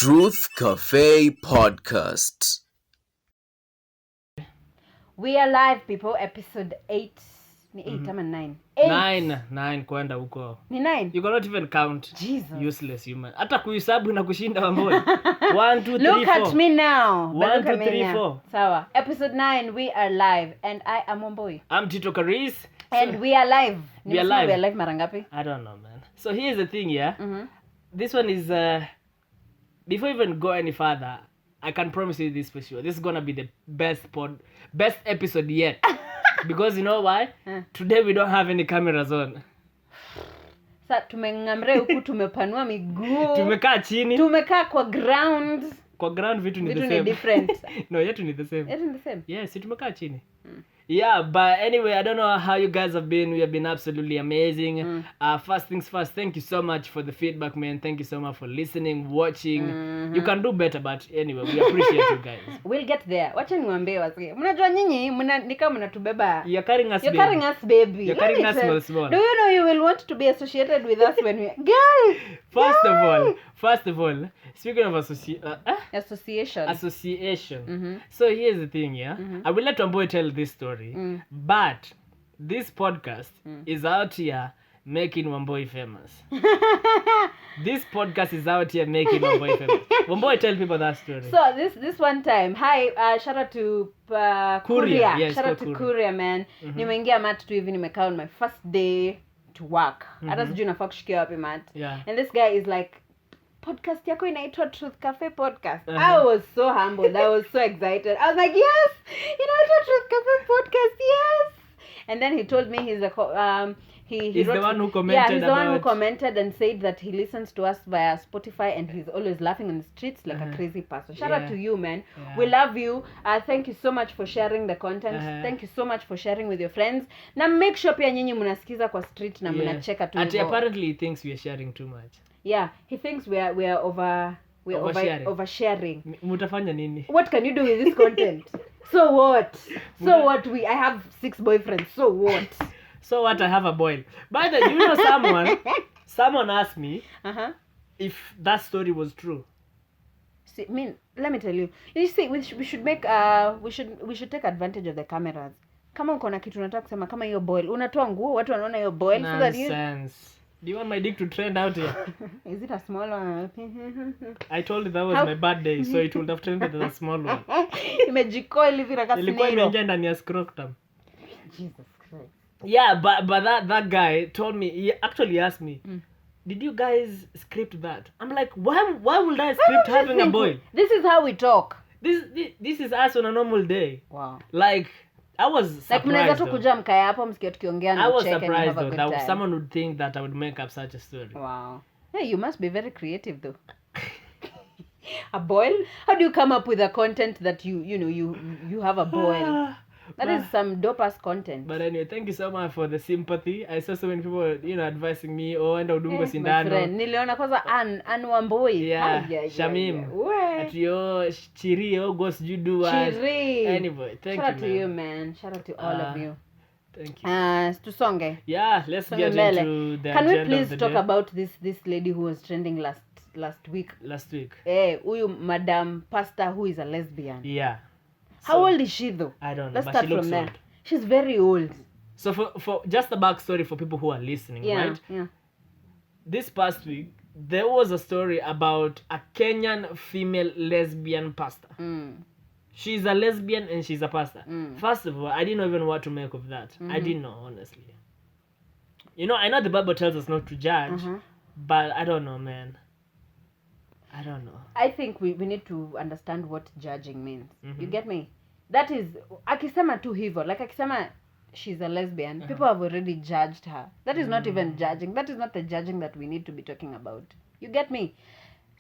Truth Cafe Podcast. We are live, people. Episode 8. Ni 8 ama 9? 9 kwenda huko. Ni 9? You cannot even count. Jesus. Useless human. Hata kuhesabu na kushinda Wambui. 1 2 3 4. Look at me now. 1 2 3 4. Sawa. Episode 9, we are live. And I am Wambui. I'm Tito Karis. And we are live. We are live. We are live mara ngapi? I don't know, man. So here's the thing, yeah. This one is before we even go any further, I can promise you this for sure. This is gonna be the best episode yet. Because you know why? Today we don't have any cameras on. Sa tumengamre huku, tumepanua miguu. Tumekaa chini. Tumekaa kwa ground. Kwa ground vitu ni the same. Vitu ni different. No, yetu ni the same. Yetu ni the same. Yes, tumekaa chini. Yeah, but anyway, I don't know how you guys have been. We have been absolutely amazing. First things first, thank you so much for the feedback, man. Thank you so much for listening, watching. You can do better, but anyway, we appreciate you guys. We'll get there. Wacha niwaambie wazee. Mnajua nyinyi ni kama mnatubeba. You're carrying us, You're carrying us, baby. You're carrying us small. Do you know you will want to be associated with us when we... Girl! First of all, speaking of association. So here's the thing, yeah? I will let Wambui tell this story. But this podcast is out here making Wambui famous. This podcast is out here making Wambui famous. Wambui, tell people that story. So this one time, hi, shout out to Kuria. Yes, shout out to Kuria, man. Nimeingia mat tu hivi, nimekaa on my first day to work. Hata sijui nafaa kushikia wapi mat. Yeah. And this guy is like, podcast yako inaitwa Truth Cafe Podcast. I was so humbled. I was so excited. I was like, yes, inaitwa Truth Cafe Podcast, yes. And then he told me he's he's wrote, the one who commented. Yeah, he's the one who commented and said that he listens to us via Spotify and he's always laughing on the streets like a crazy person. Shout out to you, man. Yeah. We love you. Thank you so much for sharing the content. Thank you so much for sharing with your friends. Na make sure pia nyinyi mnasikiza kwa street na mnacheka tu. Apparently he thinks we are sharing too much. Yeah, he thinks we are oversharing. Mutafanya nini? What can you do with this content? So what? I have 6 boyfriends. So what? So what? I have a boy. By the way, you know someone asked me if that story was true. See, I mean, let me tell you. You see, we should make we should take advantage of the cameras. Kama uko na kitu unataka kusema kama hiyo boil, unatoa nguo, watu wanaona hiyo boil so that you... Nonsense. Do you want my dick to trend out here? Is it a small one? I told you that was my birthday, so it would have trended as a small one. Imejikoil hivi na kasi. Ilikuwa imeingia ndani ya scrotum. Jesus Christ. Yeah, but that guy told me, he actually asked me, did you guys script that? I'm like, why would I script having a boy? This is how we talk. This is us on a normal day. Wow. Like, I was surprised. Like mnaweza tu kuja mkaya hapo msikie tukiongea na I was check surprised and though that someone would think that I would make up such a story. Wow. Hey, you must be very creative though. A boil? How do you come up with a content that you have a boil? That is some dope-ass content. But anyway, thank you so much for the sympathy. I saw so many people, advising me, enda udungo sindano. My friend, niliona kwanza Ann Wambui. Yeah, Shamim. Atiyo, Chiri, go sijui do what. Chiri. Anyway, thank you, man. Shout out to you, man. Shout out to all of you. Thank you. Tusonge. Yeah, let's get into the Can we agenda please of the talk day. about this lady who was trending last week? Last week. Huyu Madam Pastor who is a lesbian. Yeah. How old is she though? I don't know. Let's but start she looks from there. old. She's very old. So for just a backstory for people who are listening, right? Yeah. This past week, there was a story about a Kenyan female lesbian pastor. She's a lesbian and she's a pastor. First of all, I didn't even know what to make of that. I didn't know, honestly. I know the Bible tells us not to judge, but I don't know, man. I don't know. I think we need to understand what judging means. You get me? That is, akisema tu hivyo, like akisema she's a lesbian, people have already judged her. That is not even judging. That is not the judging that we need to be talking about. You get me?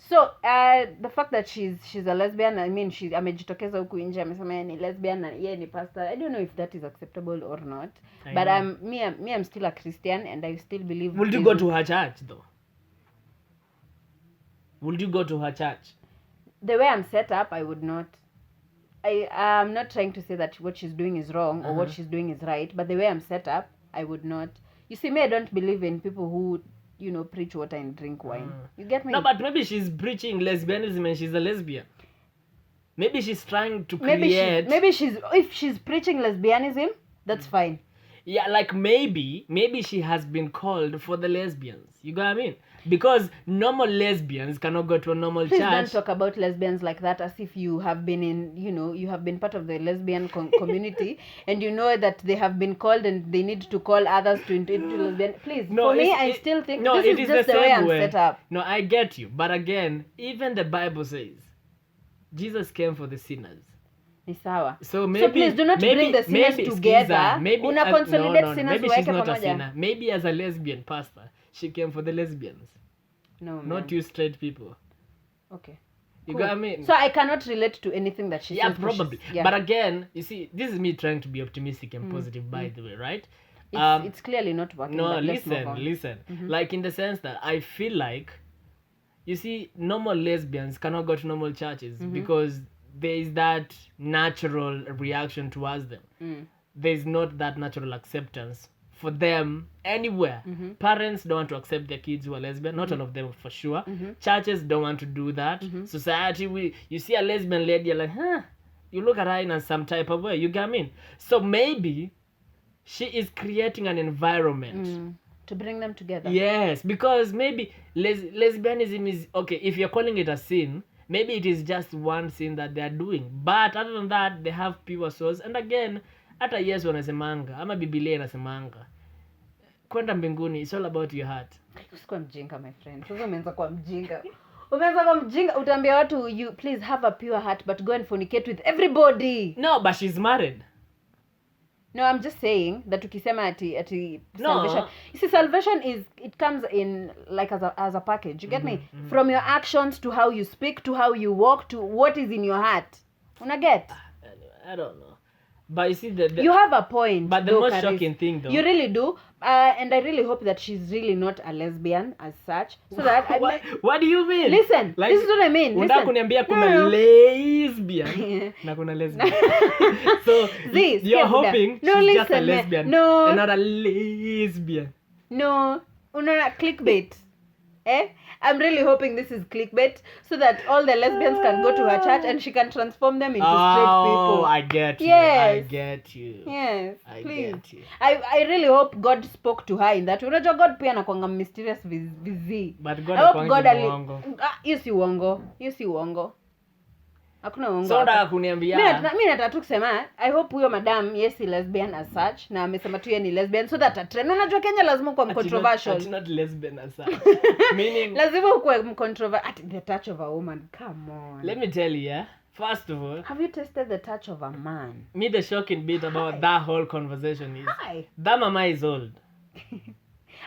So, the fact that she's a lesbian, I mean, amejitokeza huku nje, amesema yeye ni lesbian na yeye ni pastor. I don't know if that is acceptable or not. But I'm still a Christian and I still believe... Would you go to her church though? Would you go to her church? The way I'm set up, I would not. I'm not trying to say that what she's doing is wrong or what she's doing is right, but the way I'm set up, I would not. You see, me, I don't believe in people who preach water and drink wine. You get me? No, but maybe she's preaching lesbianism and she's a lesbian. Maybe she's trying to create... If she's preaching lesbianism, that's fine. Yeah, like maybe she has been called for the lesbians. You got what I mean? Because normal lesbians cannot go to a normal Please church. don't talk about lesbians like that as if you have been you have been part of the lesbian community and you know that they have been called and they need to call others to into lesbian. Please, for me, I still think this is just the way I'm set up. No, I get you. But again, even the Bible says Jesus came for the sinners. Ni sawa. So please do not bring the sinners together. Maybe consolidate sinners maybe she's not pamoja. a sinner. Maybe as a lesbian pastor, she came for the lesbians. No, man. Not you straight people. Okay. You Cool. got what I mean? So I cannot relate to anything that she Yeah, says. probably. Yeah. But again, you see, this is me trying to be optimistic and positive, by the way, right? It's clearly not working. No, but let's move listen. on. Like in the sense that I feel like, you see, normal lesbians cannot go to normal churches because there is that natural reaction towards them. There is not that natural acceptance for them anywhere. Parents don't want to accept their kids who are lesbian. Not all of them for sure. Churches don't want to do that. Society, you see a lesbian lady, you're like, you look at her in some type of way. You get me? So maybe she is creating an environment to bring them together. Yes, because maybe lesbianism is okay. If you're calling it a sin, maybe it is just one sin that they are doing. But other than that, they have pure souls. And again, hata Yesu anasemanga ama Biblia inasemanga kwenda mbinguni, it's all about your heart. Usikuwa mjinga, my friend. Sasa umeanza kuwa mjinga. Umeanza kuwa mjinga, utaambia watu, you please have a pure heart but go and fornicate with everybody. No, but she's married. No, I'm just saying that ukisema ati No. salvation. You see, salvation it comes in like as a package. You get me? From your actions to how you speak to how you walk to what is in your heart. Una get? I don't know. But you see, you have a point. But the most shocking thing, though, you really do, and I really hope that she's really not a lesbian as such. So that what do you mean? Listen, like, this is what I mean. Unataka kuniambia kuna lesbian na kuna lesbian. So you're hoping she's just a lesbian and not a lesbian. No, una clickbait. I'm really hoping this is clickbait so that all the lesbians can go to her church and she can transform them into straight people. Oh, I get you. Yes. I get you. Yes, I please. get you. I really hope God spoke to her in that. Unajua God pia anakuanga mysterious vizi. But God anakuanga uongo. You si uongo. Hakuna uongo. So nataka kuniambia. Mimi nataka tu kusema I hope huyo madam yes is lesbian as such na amesema tu yeye ni lesbian so that trend. Unajua Kenya lazima kuwa controversial. It's not lesbian as such. Meaning lazima kuwa controversial at the touch of a woman. Come on. Let me tell you, yeah. First of all, have you tasted the touch of a man? Me, the shocking bit about that whole conversation is that mama is old.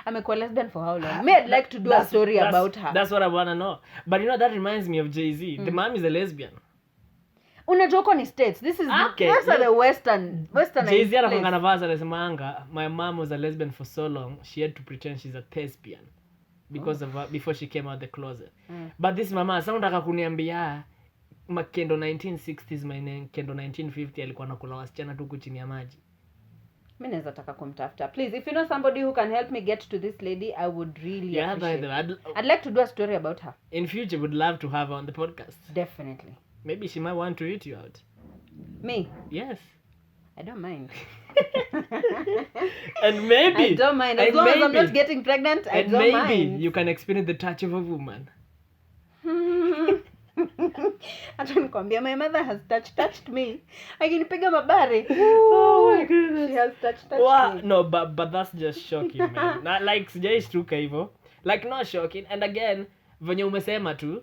Amekuwa lesbian for how long? I'd like to do a story about her. That's what I want to know. But you know, that reminds me of Jay-Z. The mom is a lesbian. Unajua uko ni states. This is those are the western Jay-Z anakuanga na verse anasemanga, my mom was a lesbian for so long she had to pretend she's a thespian because of her, before she came out the closet. But this mama sound like kuniambia makendo 1960s kendo 1950 alikuwa anakula wasichana tu chini ya maji. Mimi naweza taka kumtafuta. Please, if you know somebody who can help me get to this lady, I would really appreciate. I'd like to do a story about her. In future, would love to have her on the podcast. Definitely. Maybe she might want to eat you out. Me? Yes. I don't mind. And maybe I don't mind. As long as I'm not getting pregnant, I don't mind. And maybe you can experience the touch of a woman. Acha nikwambia, my mother has touched me. Akinipiga mabare. Oh my goodness. She has touched me. No, but that's just shocking, man. Not like sijaishtuka hivyo. Like not shocking. And again, venye umesema tu,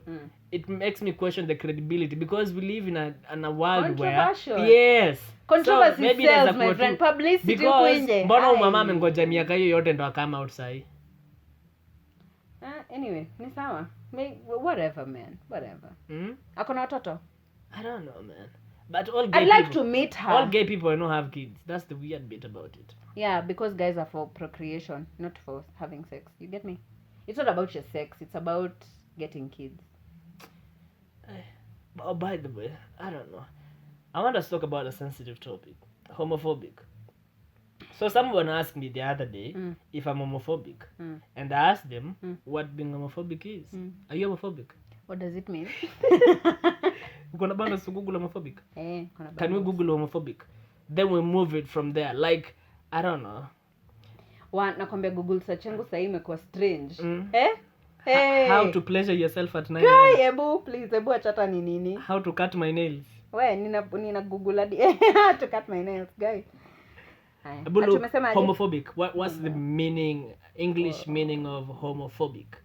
it makes me question the credibility because we live in a world where yes. Controversy so maybe sells, my friend. Publicity because mbona mama amengoja miaka hiyo yote ndo akama outside. Anyway, ni sawa. Whatever, man. Whatever. Akona watoto? I don't know, man. But all gay I'd like people, to meet her. All gay people don't have kids. That's the weird bit about it. Yeah, because guys are for procreation, not for having sex. You get me? It's not about your sex. It's about getting kids. Oh, by the way, I don't know. I want us to talk about a sensitive topic. Homophobic. So someone asked me the other day if I'm homophobic, and I asked them what being homophobic is. Are you homophobic? What does it mean? Uko na bana su Google homophobic? Kuna Can we Google homophobic? Then we move it from there. Like, I don't know. Nakwambia Google search yangu sasa imekuwa strange. How to pleasure yourself at night. Guy, ebu achata ni nini? How to cut my nails. We, nina Google hadi how to cut my nails, guy. Homophobic. What's the meaning, English meaning of homophobic?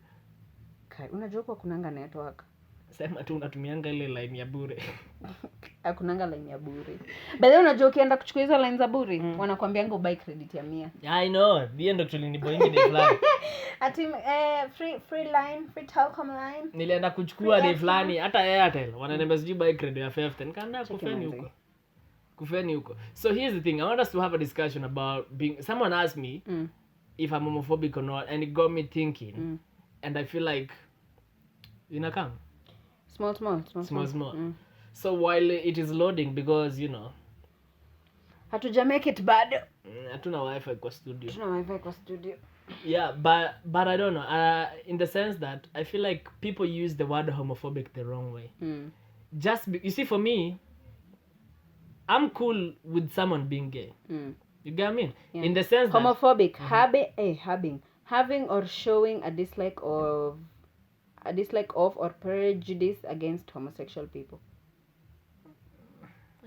Okay, unajua kwa kunanga network. Sema tu unatumianga ile line ya bure. Hakunanga line ya bure. Baadaye unajua ukienda kuchukua hizo line za bure, wanakuambianga ubuy credit ya 100. I know. The end actually ni boingi day fulani. Ati free line, free telecom line. Nilienda kuchukua day fulani hata Airtel. Wananiambia sijui buy credit ya 50. Nikaenda kufeni huko. So here's the thing. I want us to have a discussion about being... Someone asked me if I'm homophobic or not, and it got me thinking. And I feel like come. Small. So while it is loading, because hatuja make it bad. Hatuna wifi kwa studio. Yeah, but I don't know. In the sense that I feel like people use the word homophobic the wrong way. You see, for me, I'm cool with someone being gay. You get what I mean? Yeah. In the sense homophobic, having or showing a dislike of or prejudice against homosexual people.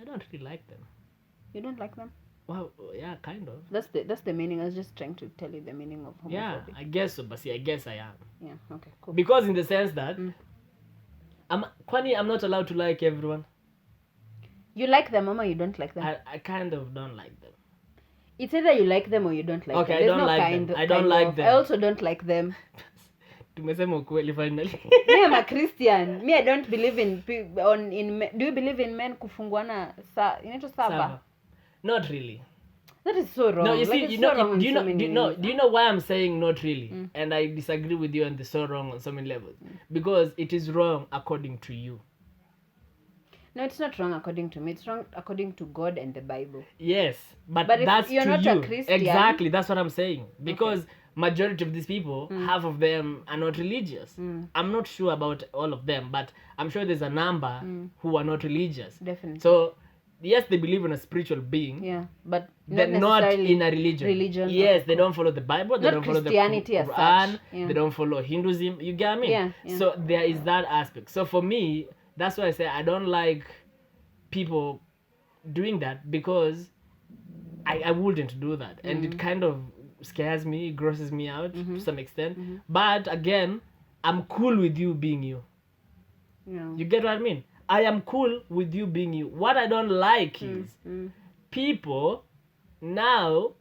I don't really like them. You don't like them? Well, yeah, kind of. That's the meaning. I was just trying to tell you the meaning of homophobic. Yeah, I guess so, but see, I guess I am. Yeah, okay, cool. Because in the sense that I'm not allowed to like everyone. You like them, Mama, you don't like them? I kind of don't like them. It's either you like them or you don't like them. Okay, I don't like them. I don't like them. I also don't like them. Tumesema ukweli finally. Me, I'm a Christian. Me, I don't believe in do you believe in men kufunguana inaitwa saba? Not really. That is so wrong. No, you see, do you know why I'm saying not really? And I disagree with you on the so wrong on so many levels. Because it is wrong according to you. No, it's not wrong according to me. It's wrong according to God and the Bible. Yes, but if that's you're to not you. A Christian, exactly, that's what I'm saying. Because majority of these people, half of them are not religious. I'm not sure about all of them, but I'm sure there's a number who are not religious. Definitely. So, yes, they believe in a spiritual being. Yeah, but they're not in a religion. Yes, they don't follow the Bible. They not don't follow Christianity the Quran. Yeah. They don't follow Hinduism. You get me? Yeah. So there is that aspect. So for me, that's why I say I don't like people doing that, because I wouldn't do that. And it kind of scares me, it grosses me out to some extent. But again, I'm cool with you being you. Yeah. You get what I mean? I am cool with you being you. What I don't like is people now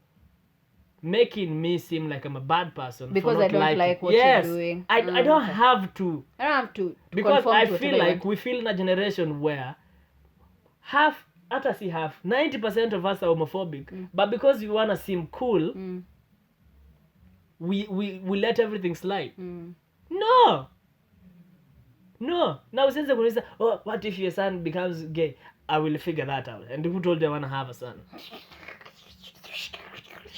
making me seem like I'm a bad person because for not I don't like what yes, you're doing. I don't have to. I don't have to Because I to feel like we feel in a generation where 90% of us are homophobic, but because we want to seem cool, we let everything slide. No. Now since I'm say, oh, what if your son becomes gay? I will figure that out. And who told you I want to have a son?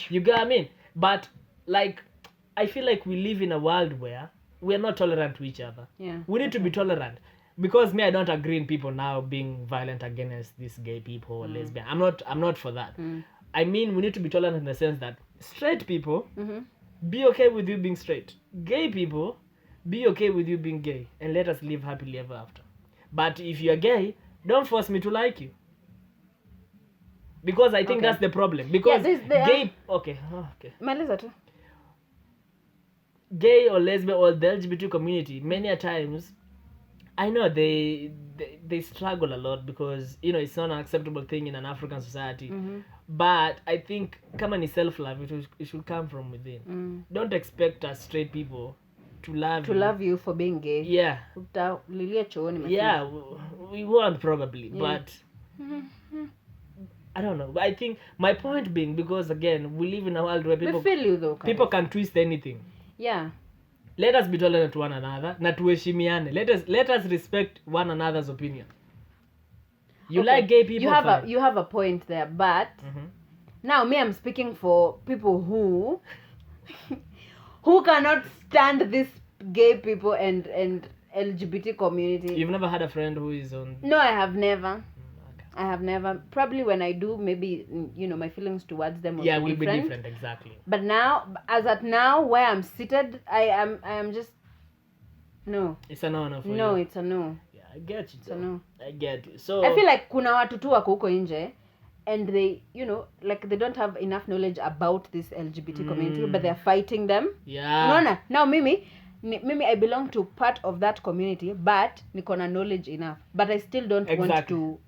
You get what I mean? But like, I feel like we live in a world where we are not tolerant to each other. Yeah. We need to be tolerant. Because I don't agree in people now being violent against these gay people or lesbian. I'm not for that. I mean, we need to be tolerant in the sense that straight people be okay with you being straight. Gay people be okay with you being gay, and let us live happily ever after. But if you're gay, don't force me to like you. Because I think that's the problem. Because gay... Okay. Maliza tu. Gay or lesbian or the LGBT community, many a times, I know they struggle a lot because, it's not an acceptable thing in an African society. But I think, kama ni self-love, it should come from within. Don't expect us straight people to love you for being gay. Yeah. Utalilia chooni. Yeah, we won't probably, but I don't know. But I think my point being, because again, we live in a world where people feel you though, people can twist anything. Yeah. Let us be tolerant to one another, na tuheshimiane. Let us respect one another's opinion. You like gay people? You have a point there, but Now me, I'm speaking for people who cannot stand this gay people and LGBT community. You've never had a friend who is on? No, I have never. Okay. I have never. Probably when I do, maybe my feelings towards them will be different, exactly. But now, as at now, where I'm seated, I am just no. It's a no for you. No, it's a no. Yeah, I get you. It's a no. I get you. So I feel like kuna watu tu wako huko nje, and they, like they don't have enough knowledge about this LGBT community, but they're fighting them. Yeah. No. Now mimi I belong to part of that community, but niko na knowledge enough, but I still don't want to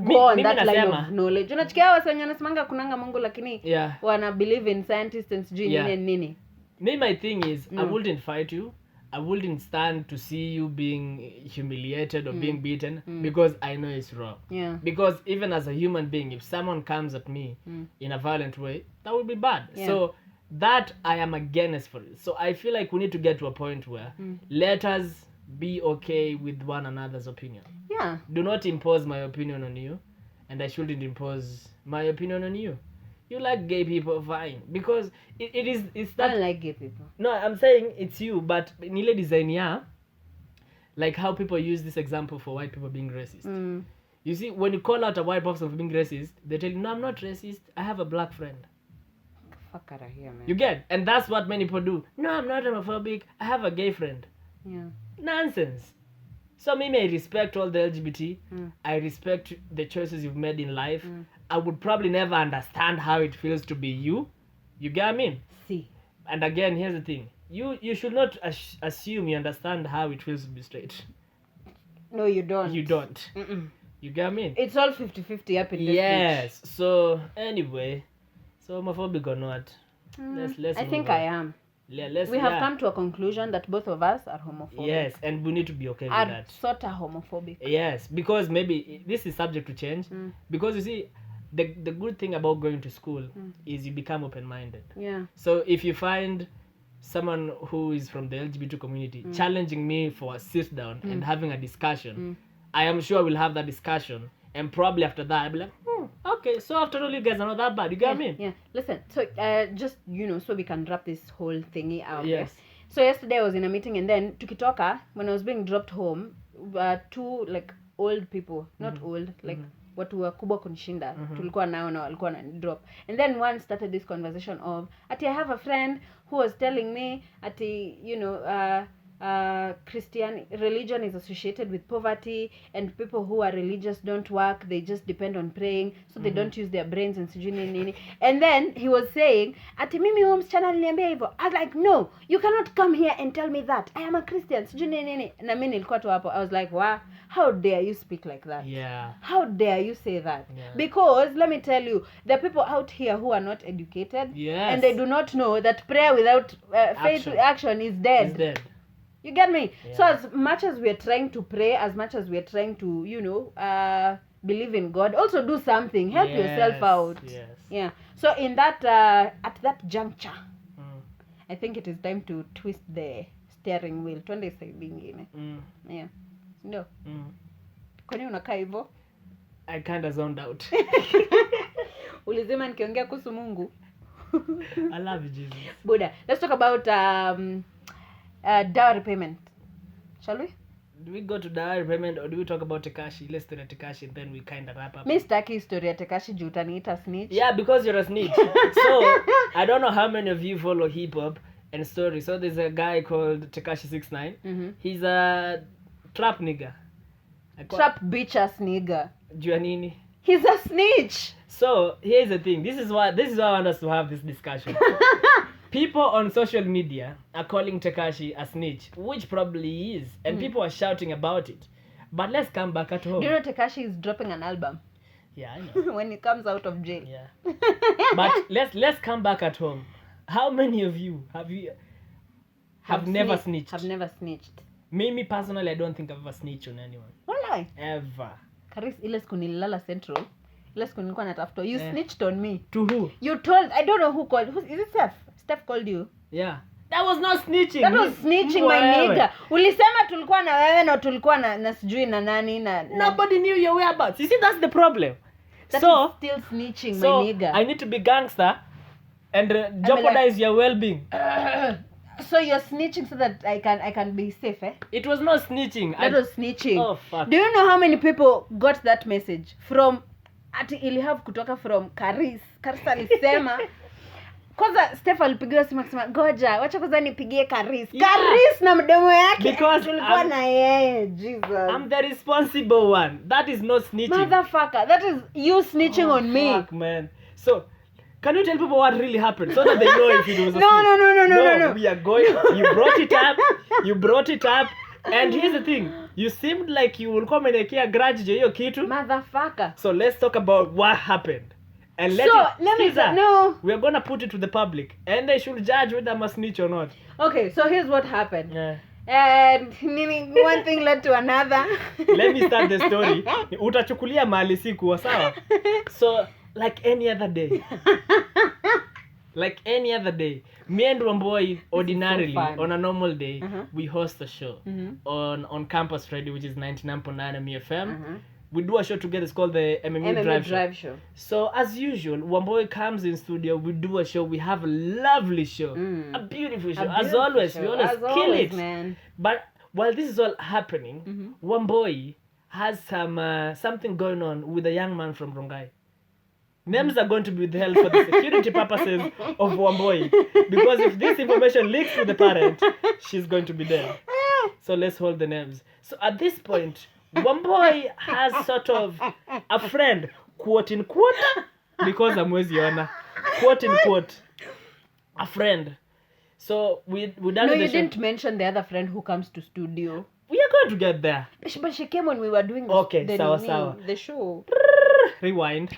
go on that line of knowledge. Unachikia wasa wenye wanasemanga kunanga Mungu lakini wana believe in scientists and nini. Me, my thing is I wouldn't fight you. I wouldn't stand to see you being humiliated or being beaten because I know it's wrong. Yeah. Because even as a human being, if someone comes at me in a violent way, that would be bad. Yeah. So that I am against for it. So I feel like we need to get to a point where let us be okay with one another's opinion. Yeah. Do not impose my opinion on you, and I shouldn't impose my opinion on you. You like gay people, fine. Because it's that. I don't like gay people. No, I'm saying it's you, but nile design like how people use this example for white people being racist. You see, when you call out a white person for being racist, they tell you, no, I'm not racist. I have a black friend. Fuck out of here, man. You get? And that's what many people do. No, I'm not homophobic. I have a gay friend. Yeah. Nonsense. So maybe I respect all the LGBT. I respect the choices you've made in life. I would probably never understand how it feels to be you. You get what I mean? See. And again, here's the thing. You should not assume you understand how it feels to be straight. No, you don't. You don't. You get what I mean? It's all 50-50 up in this Yes. Speech. So, anyway. So, homophobic or not? Let's I think I am. Yeah, we have come to a conclusion that both of us are homophobic. Yes, and we need to be okay with that. Sort of homophobic. Yes, because maybe this is subject to change. Because you see, the good thing about going to school is you become open-minded. Yeah. So if you find someone who is from the LGBT community challenging me for a sit down and having a discussion, I am sure we'll have that discussion, and probably after that I'll be like, okay, so after all you guys are not that bad. You get what I mean? Yeah. Listen, so just so we can wrap this whole thingy out. Yes. So yesterday I was in a meeting, and then tukitoka, when I was being dropped home, two like old people, not old, like watu wakubwa kunishinda, tulikuwa nao na walikuwa na drop. And then one started this conversation of, ati I have a friend who was telling me, ati, Christian religion is associated with poverty, and people who are religious don't work, they just depend on praying, so they don't use their brains and sijui nini. And then he was saying, ati mimi huyo msichana aliniambia hivyo. I was like, no, you cannot come here and tell me that I am a Christian, sijui nini. Na mimi nilikuwa tu hapo, I was like, wow, how dare you speak like that? Yeah. How dare you say that? Yeah. Because let me tell you, there are people out here who are not educated, yes, and they do not know that prayer without faith action is dead. It's dead. You get me? Yeah. So as much as we are trying to pray, as much as we are trying to, believe in God, also do something. Help yourself out. Yes. Yeah. So in that, at that juncture, I think it is time to twist the steering wheel. Twende side ingine. Yeah. No. Kwani unakaa hivyo? I kind of zoned out. Ulizima nikiongea kuhusu Mungu. I love you, Jesus. Buddha. Let's talk about dowry payment. Shall we? Do we go to dowry payment or do we talk about tekashi? Let's do the tekashi and then we kind of wrap up. Mi sitaki story ya tekashi juu utaniita snitch. Yeah, because you're a snitch. So, I don't know how many of you follow hip-hop and story. So, there's a guy called Tekashi 69. He's a trap nigga. Trap bitch ass nigga. Juanini. He's a snitch. So, here's the thing. This is why I want us to have this discussion. People on social media are calling Tekashi a snitch, which probably he is, and people are shouting about it. But let's come back at home. Do you know Tekashi is dropping an album? Yeah, I know. When he comes out of jail. Yeah. But let's come back at home. How many of you have never snitched? Have never snitched. Me personally, I don't think I've ever snitched on anyone. Why? Ever. Karis, ile siku nililala Central. Ile siku nilikuwa natafuta. You snitched on me. To who? You told, I don't know who called. Is it Steph? Steph called you. Yeah. That was not snitching. That was snitching, my nigga. Ulisema tulikuwa na wewe na tulikuwa na sijui na nani na. Nobody knew your whereabouts. You see, that's the problem. That So- is still snitching, So my nigga. I need to be gangster and jeopardize your well-being. So you're snitching so that I can be safe, eh? It was not snitching. That was snitching. Oh, fuck. Do you know how many people got that message from ati ilihave kutoka from Karis alisema kwanza Steph alipigiwa simu akisema goja wacha kwanza nipigie Karis. Yeah. Karis na mdomo yake Because tulikuwa na yeye. Jesus. I'm the responsible one. That is not snitching. Motherfucker, that is you snitching on me. Fuck, man. So, can you tell people what really happened so that they know if it was a No, snitch? no. We are going. You brought it up. And here's the thing. You seemed like you will come and a grudge hiyo kitu. Motherfucker. So let's talk about what happened. And let me no. We are gonna put it to the public, and they should judge whether I'm a snitch or not. Okay, so here's what happened. Yeah. And one thing led to another. Let me start the story. Utachukulia mali siku sawa. So like any other day. Me and Wambui ordinarily fun. on a normal day Uh-huh. we host a show on Campus Radio, which is 99.9 MFM. Uh-huh. We do a show together. It's called the MMA Drive Show. So as usual, Wambui comes in studio. We do a show. We have a lovely show, a beautiful show. As always, we always kill it. Man. But while this is all happening, Wambui has something going on with a young man from Rongai. Names are going to be withheld for the security purposes of Wambui, because if this information leaks to the parent, she's going to be dead. So let's hold the names. So at this point, Wambui has sort of a friend, quote unquote, because amwezi ona, quote unquote, a friend. So we done No, the you show. didn't mention the other friend who comes to studio. We are going to get there. But she came when we were doing Okay, the sawa. show. Rewind.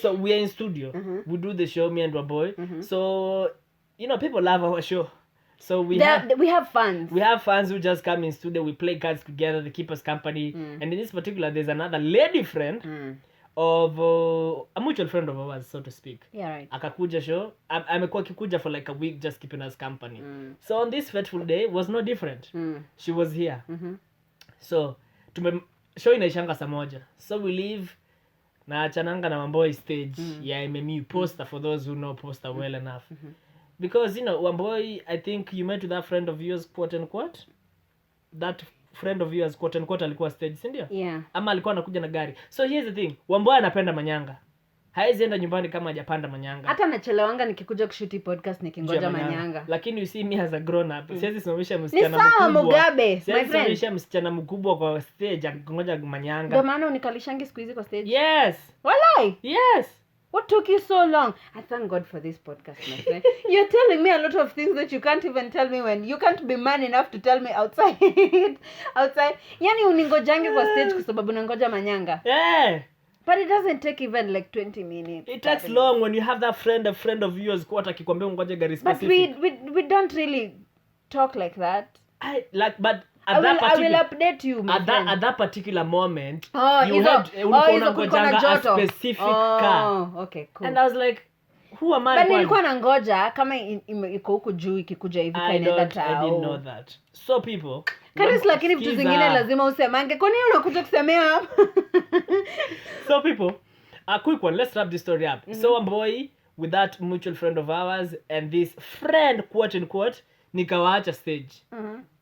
So we are in studio. We do the show, me and Wambui. So people love our show. So we have fans. We have fans who just come in studio. We play cards together. They keep us company. And in this particular, there's another lady friend of a mutual friend of ours, so to speak. Yeah, right. Akakuja show. Amekuwa kikuja for like a week, just keeping us company. So on this fateful day was no different. She was here. So show inaishanga saa moja. So we leave na chananga na Wambui stage ya MMU poster, for those who know poster well enough. Because Wambui, I think you met with that friend of yours, quote unquote. That friend of yours, quote unquote, alikuwa stage, si ndio? Yeah. Ama alikuwa anakuja na gari. So here's the thing, Wambui anapenda manyanga. Haezi enda nyumbani kama hajapanda manyanga. Hata nachelewanga nikikuja kushuti podcast nikingoja manyanga. Lakini you see me as a grown up. Siwezi simamisha msichana Ni sawa mkubwa. Mugabe, my Siwezi friend. simamisha msichana mkubwa kwa stage akingoja manyanga. Ndio maana unikalishangi siku hizi kwa stage. Yes. Walai. Yes. What took you so long? I thank God for this podcast, my friend. You're telling me a lot of things that you can't even tell me when you can't be man enough to tell me outside. Yani uningojangi kwa stage kwa sababu nangoja manyanga. Yeah. But it doesn't take even like 20 minutes. It takes long when you have that a friend of yours kwa atakikwambia ungoje gari specific. But we don't really talk like that. But I will update you, my friend. At that particular moment, Oh, you had kulikuwa a specific car. Okay, cool. And I was like, who am I? But nilikuwa nangoja kama iko huku juu ikikuja hivi I kainaenda tao. didn't know that. So people, Karis, lakini vitu zingine lazima usemange. Kwa nini unakuja kusemea hapa? So people, a quick one, let's wrap this story up. So Wambui with that mutual friend of ours and this friend, quote unquote, nikawaacha stage.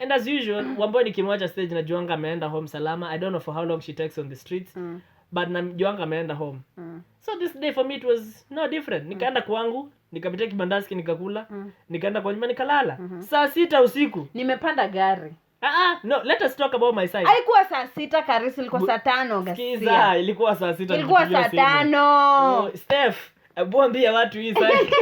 And as usual, Wambui nikimwacha stage najuanga ameenda home salama. I don't know for how long she takes on the streets. But najuanga ameenda home. So this day for me it was no different. Nikaenda kwangu, nikapitia kibandaski nikakula, nikaenda kwa nyumba nikalala. Saa 6 usiku. Nimepanda gari. No, let us talk about my side. Haikuwa saa 6 Karis, ilikuwa saa 5 Gasia. Sikiza, ilikuwa saa 6. Ilikuwa saa 5. Steph, ambia watu hii side.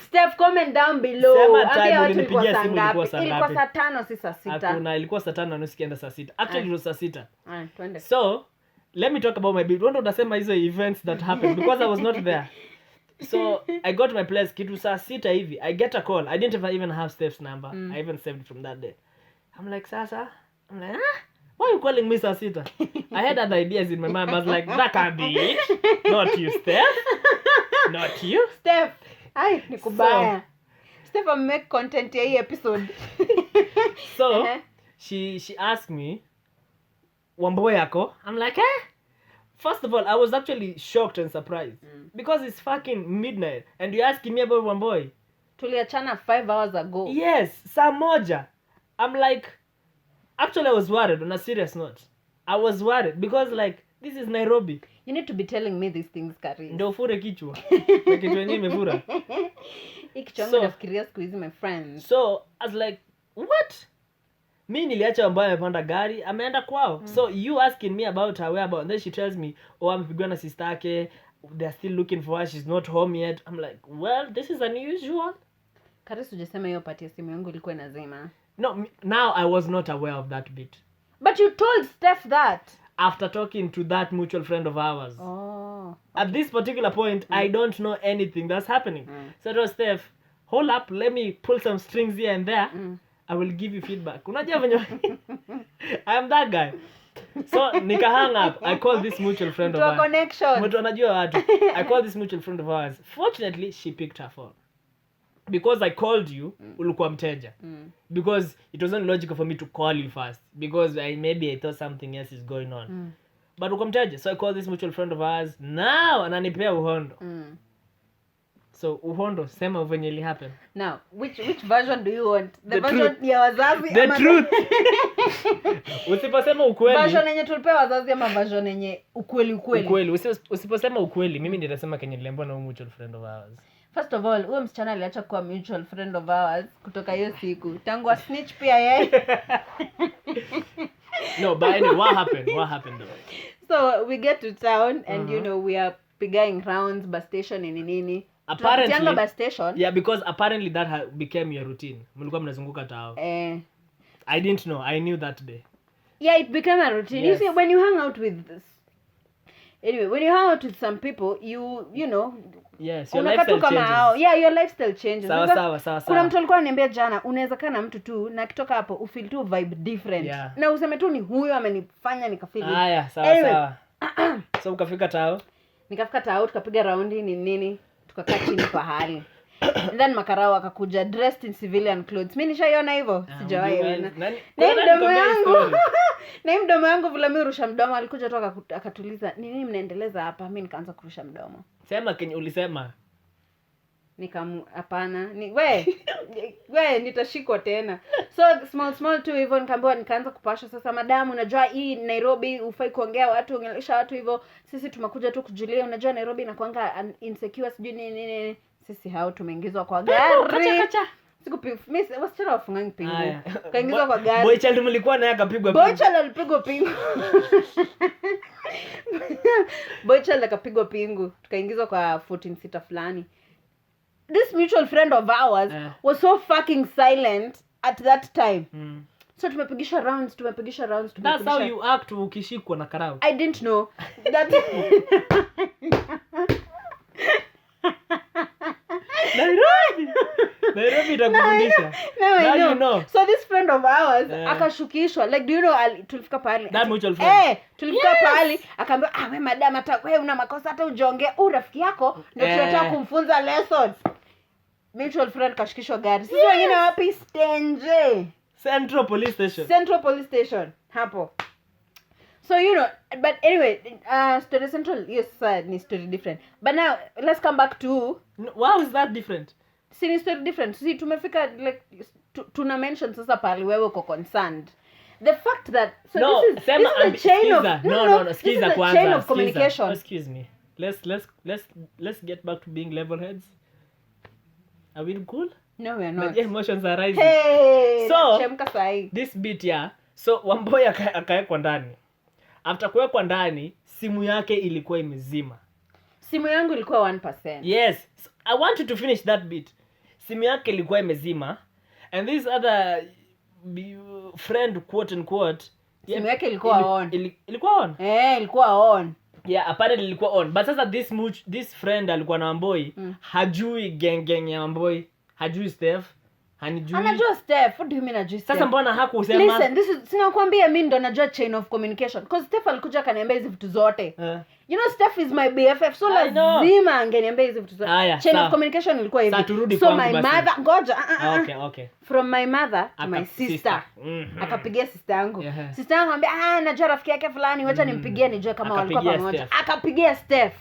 Steph, comment down below. Sema time Ambia watu ulinipigia ilikuwa saa simu, ngapi? ilikuwa saa Ilikuwa ngapi? saa 5 si saa 6. Hakuna, ilikuwa saa 5 na nusu kienda saa 6. Actually it was saa 6. Twende. So, let me talk about my bit. Wanda utasema hizo events that happened because I was not there. So, I got my place kitu saa 6 hivi. I get a call. I didn't even have Steph's number. I even saved it from that day. I'm like, why are you calling me saa 6? I had other ideas in my mind. I was like, that can't be it. Not you, Steph. Not you. Steph, ni kubaya. Steph make content ya hii episode. So, she asked me, Wambui yako? I'm like, First of all, I was actually shocked and surprised because it's fucking midnight and you're asking me about Wambui. Tuliachana 5 hours ago. Yes, saa moja. I'm like, actually I was worried on a serious note. I was worried because like this is Nairobi. You need to be telling me these things, Kari. Ndio ufure kichwa. Na kichwa yenyewe imefura. Ikichongo nafikiria siku hizi my friends. So, I was like, what? Mi niliacha ambaye amepanda gari, ameenda kwao. So, you asking me about her whereabouts, and then she tells me, oh, amepigwa na sister yake, they're still looking for her, she's not home yet. I'm like, well, this is unusual. Kari sujasema hiyo pati ya simu yangu ilikuwa inazima. No, now I was not aware of that bit. But you told Steph that. After talking to that mutual friend of ours. Oh. Okay. At this particular point, I don't know anything that's happening. So it was Steph, hold up, let me pull some strings here and there. I will give you feedback. Unajua venye I am that guy. So nika hang up. I called this mutual friend of ours. Connection. Mtu anajua watu. I called this mutual friend of ours. Fortunately, she picked her phone. Because I called you, ulikuwa mteja. Because it wasn't logical for me to call you first. Because maybe I thought something else is going on. But ulikuwa mteja. So I called this mutual friend of ours. Now, ananipea uhondo. So, uhondo, sema venye ili happen. Now, which version do you want? The version truth. ya wazazi The ama truth. Usiposema ukweli. version yenye tulipea wazazi ama version yenye ukweli? Ukweli. Usiposema ukweli, mimi nitasema kenye niliambiwa na mutual friend of ours. First of all, huyo msichana aliacha kuwa mutual friend of ours kutoka hiyo siku. Tangu a snitch pia yeye. No, but anyway, what happened though? So, we get to town and you know, we are pigaing rounds, bus station nini. Apparently, bus station. Yeah, because apparently that became your routine. Mlikuwa mnazunguka tao. I didn't know. I knew that day. Yeah, it became a routine. Yes. You see, when you hang out with some people, you know, yes, your lifestyle changes. Yeah, your lifestyle changes. Sawa. Kuna mtu alikuwa ananiambia jana, unaweza kana mtu tu na kitoka hapo ufeel tu vibe different. Yeah. Na useme tu ni huyo amenifanya nikafeel. Haya, sawa. So ukafika tao? Nikafika tao, tukapiga raundi nini, tukakaa chini pahali. And then makarao akakuja dressed in civilian clothes. Mimi nishaiona hivyo, sijawahi ona. Na mdomo yangu vile mimi rusha mdomo, alikuja tu akatuliza, nini mnaendeleza hapa? Mimi nikaanza kurusha mdomo. Sema kenye ulisema. Hapana, we nitashikwa tena. So small tu hivyo nikaanza kupasha sasa, madam, unajua hii Nairobi ufai kuongea watu, ongelesha watu hivyo. Sisi tumekuja tu kujulia, unajua Nairobi inakuanga insecure sijui nini. Sisi hao tumeingizwa kwa gari. Kacha. Mimi wasichana wafungangi pingu. Kaingizwa kwa gari. Boy child mlikuwa naye akapigwa pingu. Boy child alipigwa pingu. Boy child akapigwa pingu. Tukaingizwa kwa 14 seater fulani. This mutual friend of ours was so fucking silent at that time. So tumepigisha rounds. That's how you act ukishikwa na karao. I didn't know that. Nairobi itakufundisha. Now you know. So this friend of ours akashukishwa, like, do you know, tulifika pale. That mutual friend. Tulifika pale akaambia, we madam, hata wewe una makosa, hata ujiongee, rafiki yako ndio tunataka kumfunza lessons. Mutual friend kashukishwa gari. Sisi wengine wapi? Stenje. Central Police Station. Hapo. So, you know, but anyway, Story Central, yes, ni story different. But now, let's come back to... How is that different? See, story different. See, tumefika, like, tuna mention sasa pali wewe uko concerned. The fact that... So no, this is the chain of... No, this is the chain of communication. Excuse me. Let's get back to being level heads. Are we cool? No, we are not. But emotions are rising. Hey! So, this bit, yeah. So, Wambui akaekwa ndani. After kuwekwa ndani, simu yake ilikuwa imezima. Simu yangu ilikuwa 1%. Yes. So, I want you to finish that bit. Simu yake ilikuwa imezima. And this other friend, quote unquote, simu yake ilikuwa on. Ilikuwa on? Ilikuwa on. Yeah, apparently ilikuwa on. But sasa this friend alikuwa na Wambui, hajui geng ya Wambui, hajui Steph, Hanijui. Anajua Steph. What do you mean anajua Steph? Sasa mbona hakusema? Listen, this is sinakwambia mimi ndo najua chain of communication because Steph alikuja akaniambia hizi vitu zote. You know Steph is my BFF so lazima angeniambia hizi vitu zote. Chain of communication ilikuwa hivi. So my mother ngoja Okay. From my mother to my sister. Akapigia sister yangu. Sister yangu anambia najua rafiki yake fulani wacha nimpigie nijue kama walikuwa pamoja. Akapigia Steph.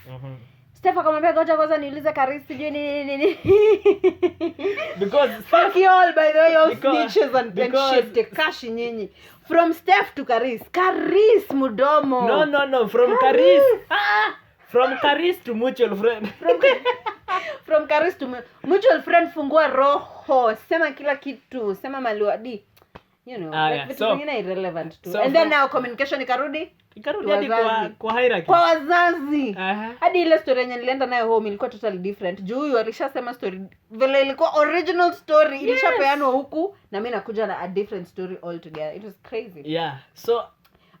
Steph akamwambia ngoja kwanza niulize Karis sijui nini. Because fuck you all by the way all snitches and shit tekashi nyinyi. From Steph to Karis mudomo. No, from Karis. From Karis to mutual friend. From Karis to mutual friend, fungua roho, sema kila kitu, sema maliwadi. You know, vitu vingine irrelevant too. And then now communication ikarudi hadi kwa hierarchy. Kwa wazazi. Hadi ile story yenye nilienda nayo home ilikuwa totally different. Juu huyu alishasema story vile ilikuwa original story ilishapeanwa huku na mimi nakuja na a different story altogether. It was crazy. Yeah. So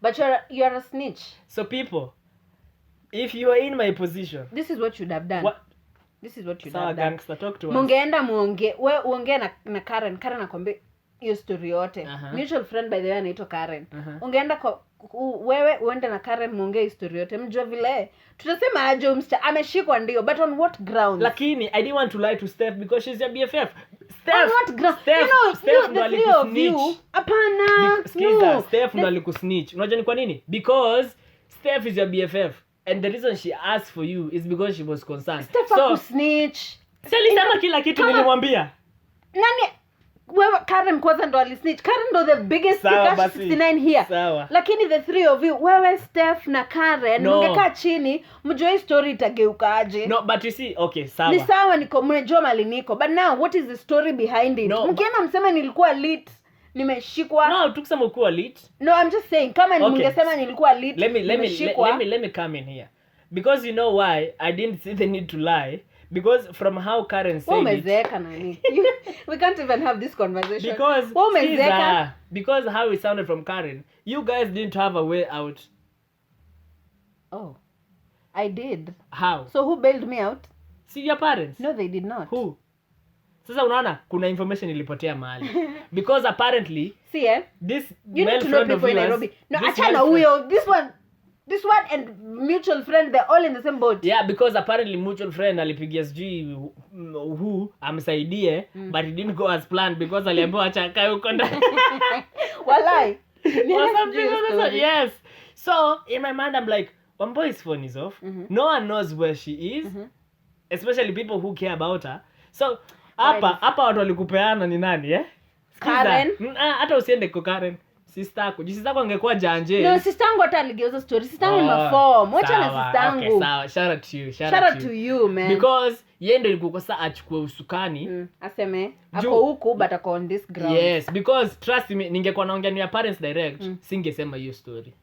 but you're a snitch. So people, if you are in my position, this is what you'd have done. This is what you'd have done. Gangster, talk to us. Mungeenda uongee na Karen akwambia hiyo story yote. Mutual friend by the way anaitwa Karen. Ungeenda wewe uende na Karen muongee story yote. Mjua vile tutasema aje ameshikwa ndio but on what grounds? Lakini I didn't want to lie to Steph because she's your BFF. Steph, on what grounds? Steph ndo alikusnitch. Hapana. Steph ndo alikusnitch. Unajua ni kwa nini? Because Steph is your BFF and the reason she asked for you is because she was concerned. Steph akusnitch. Sasa kila kitu nilimwambia. Nani wewe Karen kwanza ndo alisnitch. Karen ndo the biggest tekashi 69 here. Sawa. Lakini the three of you, wewe Steph na Karen mungekaa chini mjue hii story itageuka aje. No, but you see, okay, sawa. Ni sawa niko mnajua mali niko. But now what is the story behind it? Mkienda msema nilikuwa lit, nimeshikwa. No, tukisema ukuwa lit. No, I'm just saying kama mungesema nilikuwa lit, nimeshikwa. Let me come in here. Because you know why I didn't see the need to lie. Because from how Karen said it, we can't even have this conversation. Because how it sounded from Karen, you guys didn't have a way out. Oh, I did. How? So who bailed me out? See your parents? No, they did not. Who? Sasa unaona kuna information ilipotea mahali. Because apparently, see this you need to know people in Nairobi. No, achana huyo. This one and mutual friend, they're all in the same boat. Yeah, because apparently mutual friend alipigia sijui who amsaidie but it didn't go as planned because aliambiwa acha akae huko ndani. Walai. Yes. So in my mind I'm like, Wambui's phone is off. No one knows where she is. Especially people who care about her. So hapa watu walikupeana ni nani Karen. Hata usiende kwa Karen. Sister yako angekuwa janje. No, sister yangu hata aligeuza story. Sister yangu inform. Wacha na sister yangu. Okay, sawa. Shout out to you. Shout out to you, man. Because yeye ndio ilikuwa sasa achukue usukani. Aseme ako huku but ako on this ground. Yes, because trust me, ningekuwa naongea na parents direct, singesema hiyo story.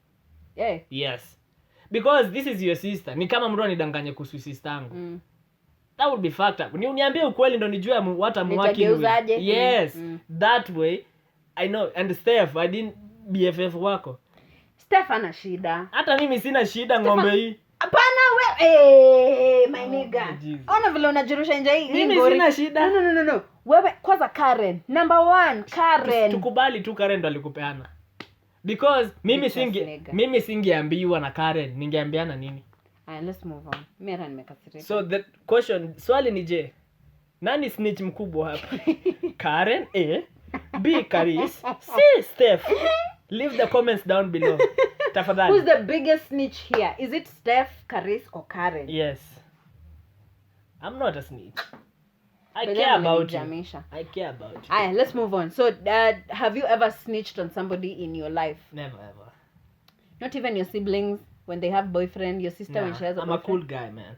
Yeah. Yes. Because this is your sister. Ni kama mtu anidanganye kuhusu sister yangu. That would be fucked up. Ni uniambie ukweli ndo nijue what I'm working with. Yes. That way I know. And Steph, I didn't BFF wako. Steph ana shida. Hata mimi sina shida ng'ombe hii. Hapana wewe. My nigga. Ona vile unajirusha nje hii. Mimi sina shida. No. Wewe kwanza Karen. Number 1, Karen. Tukubali tu Karen ndo alikupeana. Because mimi singeambiwa na Karen, ningeambiana nini? Let's move on. Mimi nimekasirika. So the question, swali ni je? Nani snitch mkubwa hapa? Karen A, B Karis, C Steph. Leave the comments down below. Tafadhali. Who's the biggest snitch here? Is it Steph, Karis or Karen? Yes. I'm not a snitch. I care about you. I care about you. Alright, let's move on. So, have you ever snitched on somebody in your life? Never ever. Not even your siblings when they have boyfriend, your sister when she has a boyfriend? I'm a cool guy, man.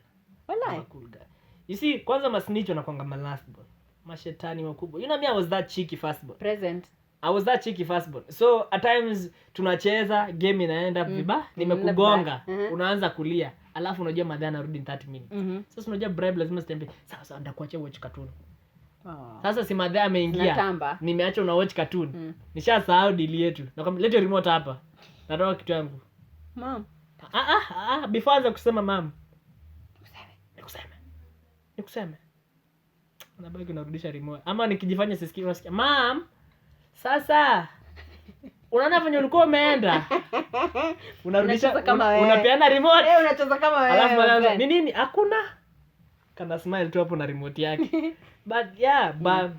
Walai. I'm a cool guy. You see, kwanza masnitch wanakuanga my last born. Mashetani wakubwa. You know me, I was that cheeky first born. Present. I was that cheeky first born. So at times tunacheza game inaenda viba, nimekugonga, unaanza kulia. Alafu unajua madhara narudi in 30 minutes. Sasa unajua bribe lazima sitembe. Sasa ndakuachia watch cartoon. Sasa si madhara ameingia. Nimeacha una watch cartoon. Nishasahau deal yetu. Nakwambia leta remote hapa. Natoa kitu yangu. Mom. Before anza kusema mom. Nikuseme. nabaki unarudisha remote ama nikijifanya sisikii unasikia mom sasa unaona venye ulikuwa umeenda unarudisha unapeana remote unacheza kama wewe alafu ni nini hakuna kana smile tu hapo na remote yake but yeah but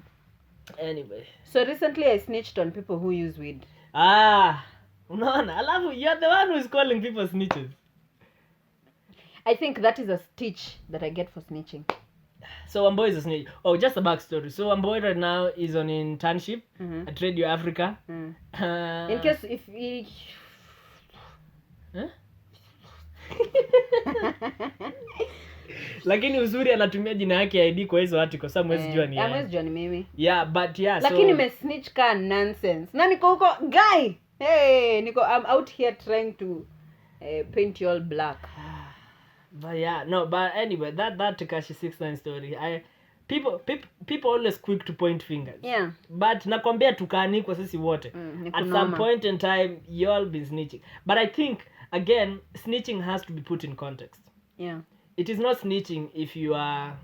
anyway so recently I snitched on people who use weed. Unaona alafu you're the one who is calling people snitches. I think that is a stitch that I get for snitching. So Wambui is a snitch. Oh, just a backstory. So Wambui right now is on internship at Radio Africa. In case if he... Lakini uzuri anatumia jina yake ya ID kwa hizo article. Sasa mwezi jua ni yeye. Mwezi jua ni mimi. Yeah, but yeah so lakini me snitch ka nonsense. Na niko huko guy. Hey, I'm out here trying to paint you all black. But yeah, no, but anyway, that Tekashi 69 story. People always quick to point fingers. Yeah. But nakwambia tukani kwa sisi wote. At some point in time you all been snitching. But I think again snitching has to be put in context. Yeah. It is not snitching if you are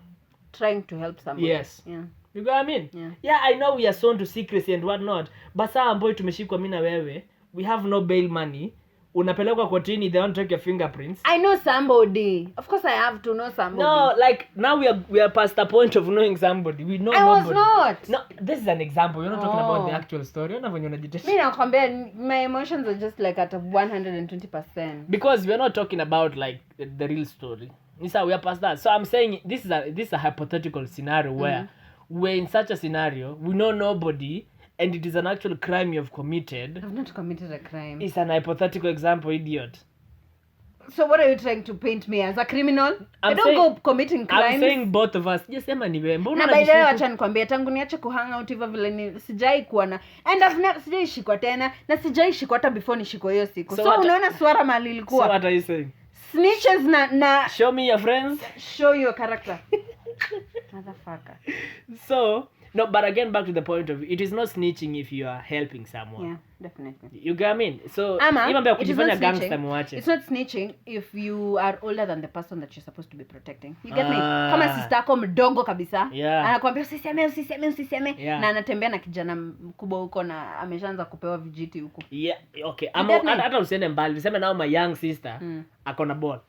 trying to help somebody. Yes. Yeah. You get what I mean? Yeah. Yeah, I know we are sown to secrecy and what not. But saa ambayo tumeshikwa mimi na wewe, we have no bail money. Unapelekwa kotini, they don't take your fingerprints. I know somebody. Of course I have to know somebody. No, like now we are past the point of knowing somebody. We know nobody. I was not. No, this is an example. You're not talking about the actual story. You're not when you're not. Mimi nakwambia my emotions are just like at 120%. Because we are not talking about like the real story. Nisa, we are past that. So I'm saying this is a hypothetical scenario where we're in such a scenario, we know nobody, and it is an actual crime you have committed. I've not committed a crime. It's an hypothetical example, idiot. So what are you trying to paint me as a criminal? I don't go committing crimes. I'm saying both of us. Just sema ni wewe. Na by the way acha nikwambie tangu niache kuhang out hivyo vile ni sijai kuwa na and I've never sijai shikwa tena na sijai shikwa hata before nishikwe hiyo siku. So unaona swara mali ilikuwa. So what are you saying? Snitches na show me your friends. Show your character. Motherfucker. So no, but again back to the point of it is not snitching if you are helping someone. Yeah, definitely. You get what I mean? So even by kujifanya gangster muache. It's not snitching if you are older than the person that you're supposed to be protecting. You get me? Kama sister yako mdogo kabisa, anakuambia usiseme na anatembea na kijana mkubwa huko na ameshaanza kupewa vijiti huko. Yeah, okay. Hata usiende mbali, useme now my young sister akona ball.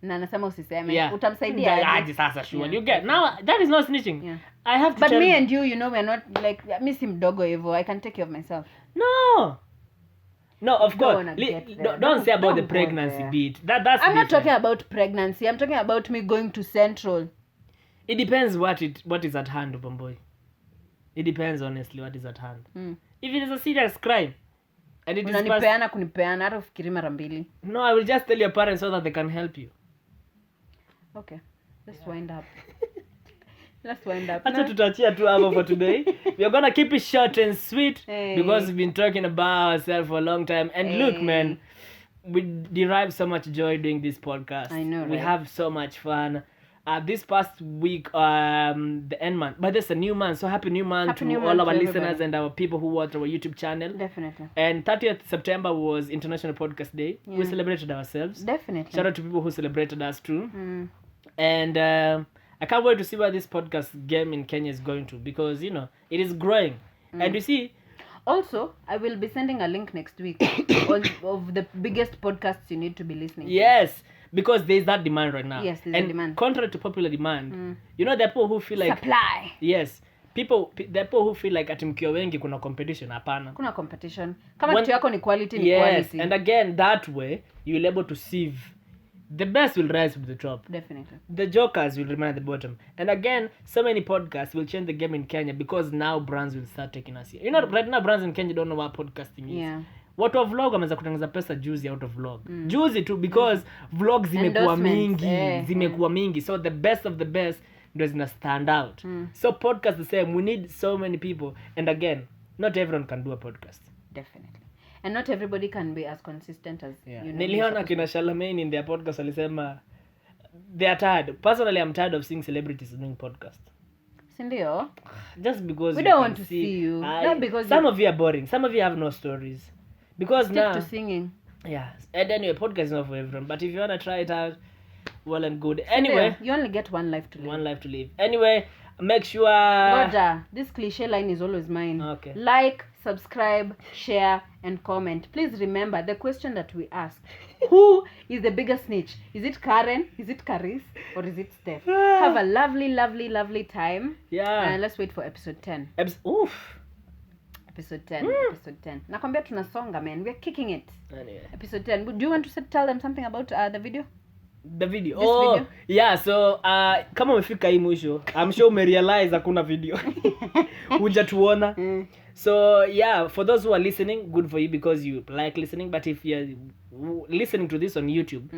Na anasema usiseme utamsaidia aje sasa sure you get now that is not snitching. I have to but me and you know we are not like me si mdogo hivyo I can take care of myself. No of course don't say about the pregnancy bit that's I'm different. Not talking about pregnancy, I'm talking about me going to Central. It depends what is at hand, Bomboy. It depends honestly what is at hand. If it is a serious crime and it is kunipeana hata ufikiri mara mbili. No, I will just tell your parents so that they can help you. Okay, let's wind up. Acha tutachia tu hapo for today. We are gonna keep it short and sweet because we've been talking about ourselves for a long time. And look, man, we derive so much joy doing this podcast. I know, right? We have so much fun. This past week, the end month, but there's a new month, so happy new month to all our listeners and our people who watch our YouTube channel. Definitely. And 30th September was International Podcast Day. We celebrated ourselves. Definitely. Shout out to people who celebrated us too. And I can't wait to see where this podcast game in Kenya is going to, because you know it is growing. And you see, also I will be sending a link next week of the biggest podcasts you need to be listening to. Yes, because there is that demand right now. Yes, there's a demand. Contrary to popular demand, you know, there are people who feel like supply. Yes, there are people who feel like ati mkiwa wengi kuna competition. Hapana, kuna competition. Kama kitu yako ni quality, ni quality. Yes, and again that way you will able to sieve. The best will rise to the top. Definitely. The jokers will remain at the bottom. And again, so many podcasts will change the game in Kenya because now brands will start taking us here. You know, right now brands in Kenya don't know what podcasting is. Yeah. Watu wa vlog wameweza kutengeneza pesa juzi out of vlog. Juzi tu because vlog zimekuwa mingi. So the best of the best ndio zina stand out. So podcast the same. We need so many people. And again, not everyone can do a podcast. Definitely. And not everybody can be as consistent as you know. Niliona kina Charlemagne in their podcast alisema they are tired. Personally, I'm tired of seeing celebrities doing podcast. Sindio? Just because we don't want to see you. Not because some of you are boring. Some of you have no stories. Because stick now to singing. Yeah. And anyway, podcast is not for everyone. But if you want to try it out, well and good. Anyway, you only get one life to live. Anyway, make sure Roger, this cliche line is always mine. Okay. Like, subscribe, share, and comment. Please remember the question that we ask. Who is the biggest snitch? Is it Karen? Is it Karis? Or is it Steph? Have a lovely, lovely, lovely time. Yeah. And let's wait for episode 10. Oof. Episode 10. Episode 10. Nakwambia tunasonga, man. We're kicking it. Anyway. Episode 10. Do you want to tell them something about the video? The video. This video? Yeah, so kama umefika hii mwisho, I'm sure umerealize hakuna video. Hujatuona. So yeah, for those who are listening, good for you because you like listening. But if you're listening to this on YouTube,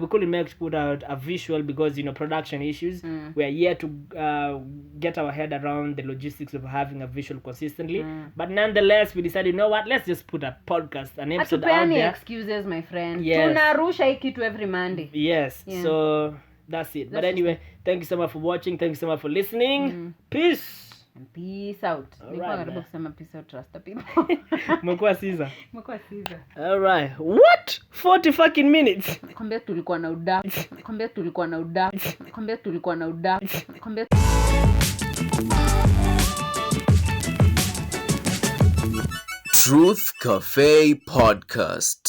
we couldn't make put out a visual because production issues. We are yet to get our head around the logistics of having a visual consistently. But nonetheless, we decided, you know what? Let's just put a podcast, an episode out there. Excuses, my friend. Yes. Tunarusha hii kitu every Monday. Yes. Yeah. So that's it. But anyway, thank you so much for watching. Thank you so much for listening. Peace. And peace out. Alright, Nilikuwa kusema peace out, trust the people. Umekuwa Caesar. Umekuwa Caesar. All right. What? 40 fucking minutes. Kwambia tulikuwa na udaku. Kwambia tulikuwa na udaku. Kwambia tulikuwa na udaku. Kwambia Truth Cafe Podcast.